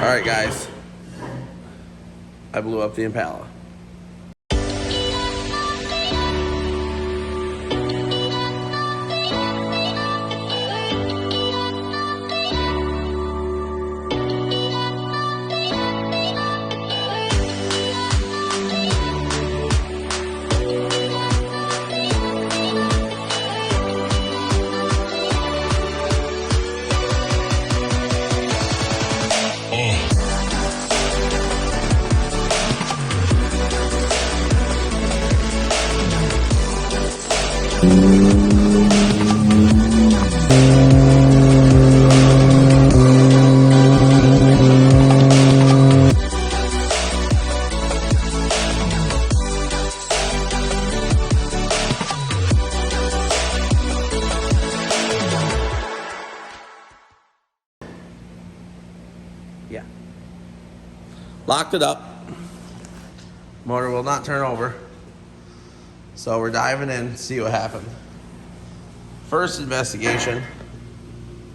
Alright guys, I blew up the Impala. Yeah. Locked it up. Motor will not turn over. So we're diving in to see what happened. First investigation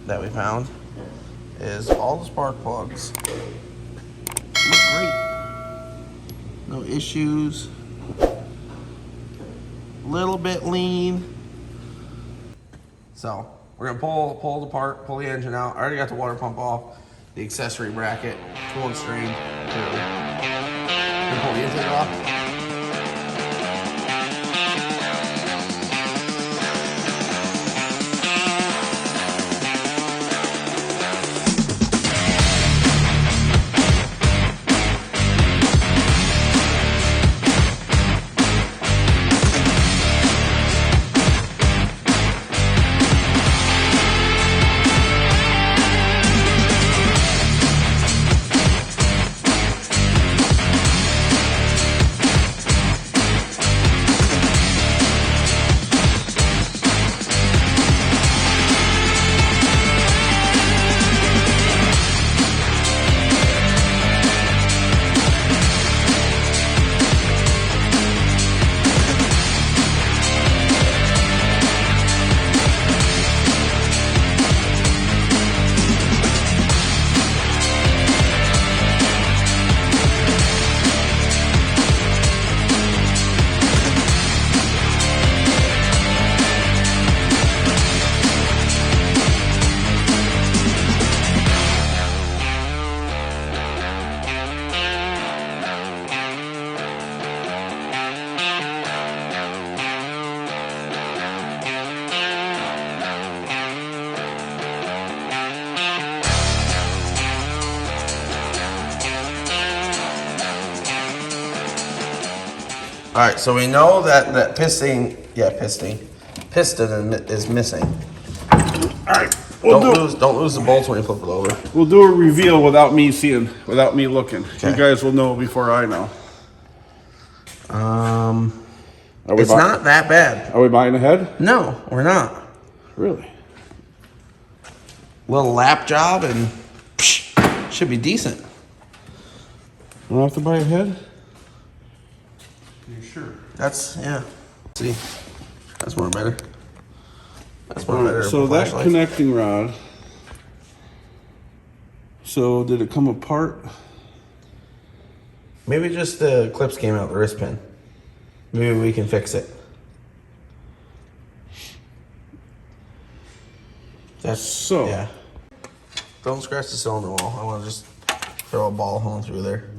that we found is all the spark plugs look great. No issues. Little bit lean. So we're gonna pull it apart, pull the engine out. I already got the water pump off, the accessory bracket, tool and string. Gonna pull the intake off. All right, so we know that piston is missing. All right, don't lose the bolts when you flip it over. We'll do a reveal without me seeing, without me looking. Okay. You guys will know before I know. It's not that bad. Are we buying ahead? No, we're not. Really? Little lap job and should be decent. We don't have to buy ahead? You sure? Yeah. See, that's more better. That's more better. So that connecting rod. So did it come apart? Maybe just the clips came out the wrist pin. Maybe we can fix it. That's so. Yeah. Don't scratch the cylinder wall. I want to just throw a ball hole through there.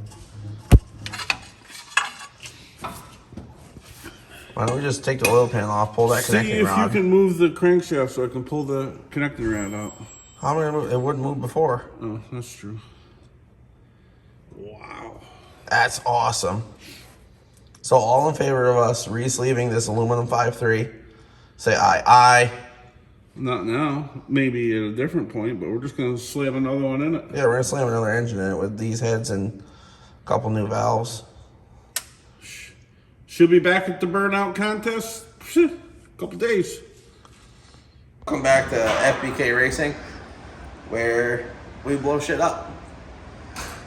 Why don't we just take the oil pan off, pull that connecting rod? See if you can move the crankshaft so I can pull the connecting rod out. How am I gonna move? It wouldn't move before. Oh, that's true. Wow. That's awesome. So all in favor of us re-sleeving this aluminum 5.3, say aye. Aye. Not now. Maybe at a different point, but we're just gonna slam another one in it. Yeah, we're gonna slam another engine in it with these heads and a couple new valves. She'll be back at the Burnout contest. A couple days. Welcome back to FBK Racing, where we blow shit up.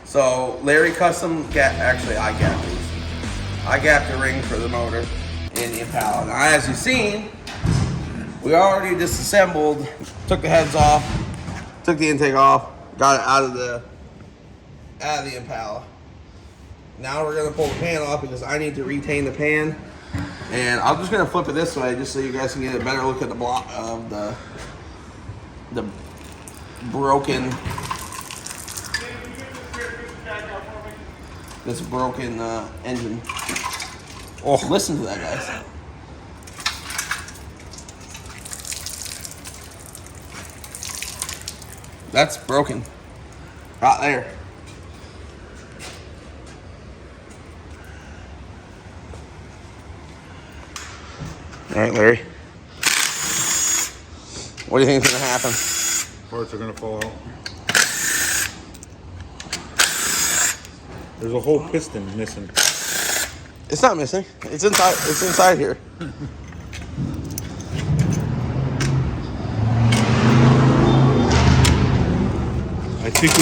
So Larry Custom I gapped the ring for the motor in the Impala. Now, as you've seen, we already disassembled, took the heads off, took the intake off, got it out of out of the Impala. Now we're gonna pull the pan off because I need to retain the pan. And I'm just gonna flip it this way just so you guys can get a better look at the block of the broken, engine. Oh, listen to that, guys. That's broken. Right there. All right, Larry. What do you think is going to happen? Parts are going to fall out. There's a whole piston missing. It's not missing. It's inside. It's inside here. I think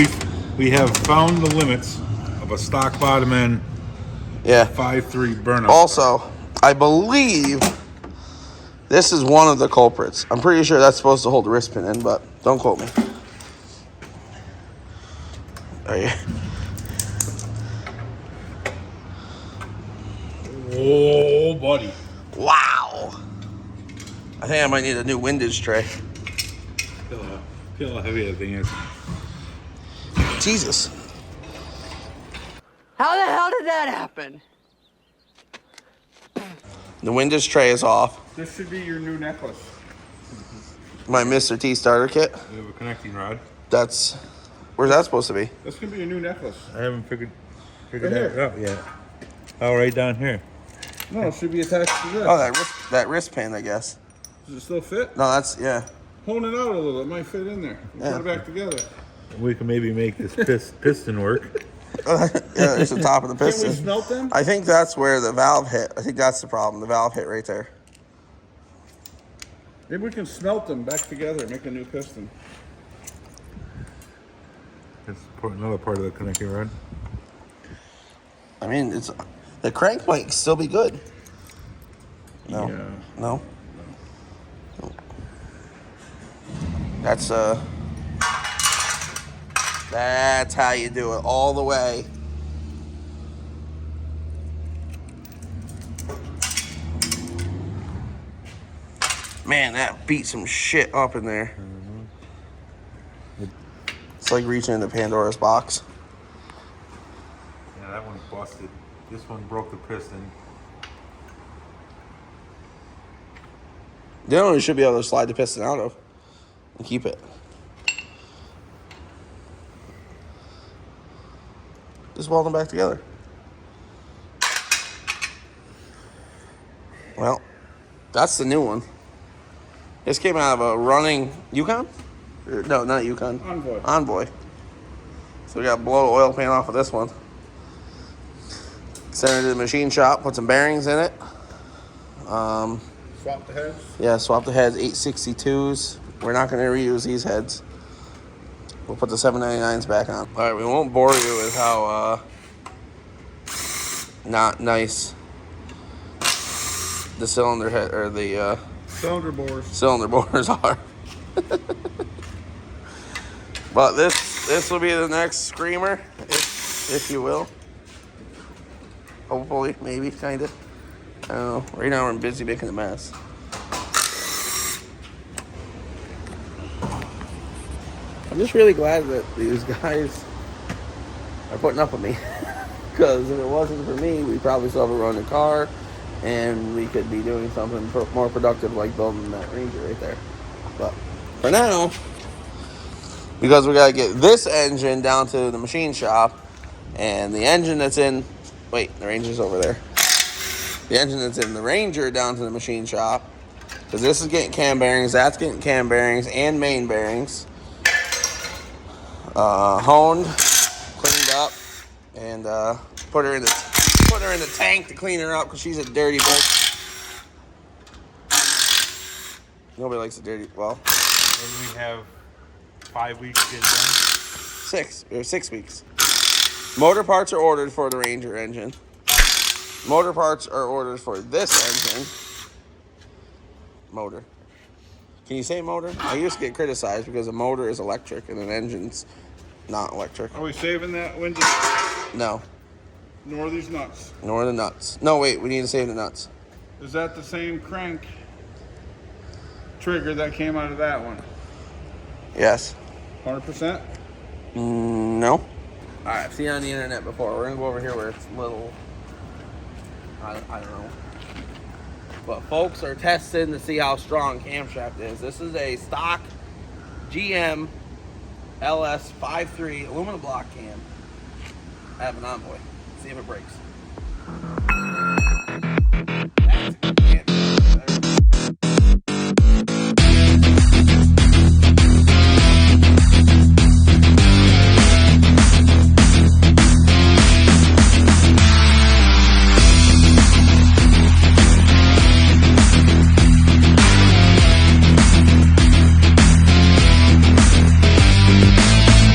we have found the limits of a stock bottom end Yeah. 5.3 burnout. Also, I believe this is one of the culprits. I'm pretty sure that's supposed to hold the wrist pin in, but don't quote me. Are you? Oh, buddy. Wow. I think I might need a new windage tray. Feel how heavy that thing is. Jesus. How the hell did that happen? The windage tray is off. This should be your new necklace. My Mr. T starter kit. We have a connecting rod. That's... Where's that supposed to be? That's gonna be your new necklace. I haven't figured Right that here. out yet. Oh, right down here. No, it should be attached to this. Oh, that wrist pin, I guess. Does it still fit? No, that's... Yeah. Hone it out a little. It might fit in there. Yeah. Put it back together. We can maybe make this piston work. Yeah, it's the top of the Can we piston. smelt them? I think that's where the valve hit. I think that's the problem. The valve hit right there. Maybe we can smelt them back together and make a new piston. That's another part of the connecting rod. I mean, it's... The crank might still be good. No. Yeah. No? That's how you do it, all the way. Man, that beat some shit up in there. It's like reaching into Pandora's box. Yeah, that one's busted. This one broke the piston. The other one you should be able to slide the piston out of and keep it. Just weld them back together. Well, that's the new one. This came out of a running Yukon? No, not Yukon. Envoy. Envoy. So we got to blow the oil pan off of this one. Send it to the machine shop, put some bearings in it. Swap the heads. Yeah, swap the heads, 862s. We're not going to reuse these heads. We'll put the 799s back on. All right, we won't bore you with how not nice the cylinder head or the Cylinder bores. cylinder bores are. But this will be the next screamer, if you will. Hopefully, maybe, kind of. I don't know. Right now we're busy making a mess. I'm just really glad that these guys are putting up with me. Because if it wasn't for me, we'd probably still have a running car. And we could be doing something more productive like building that Ranger right there. But for now, because we got to get this engine down to the machine shop. And the engine that's in... Wait, the Ranger's over there. The engine that's in the Ranger down to the machine shop. Because this is getting cam bearings, that's getting cam bearings and main bearings. Honed, cleaned up, and put her in the tank to clean her up because she's a dirty bitch. Nobody likes a dirty... Well, And we have 5 weeks to get done. 6 weeks. Motor parts are ordered for the Ranger engine. Motor parts are ordered for this engine. Motor. Can you say motor? I used to get criticized because a motor is electric and an engine's not electric. Are we saving that window? No, Nor these nuts. nor the nuts. No, wait, we need to save the nuts. Is that the same crank trigger that came out of that one? Yes. 100%? No. All right, I've seen it on the internet before. We're gonna go over here where it's little. I don't know. But folks are testing to see how strong camshaft is. This is a stock GM LS 53 aluminum block cam. I have an Envoy. See if it breaks. That's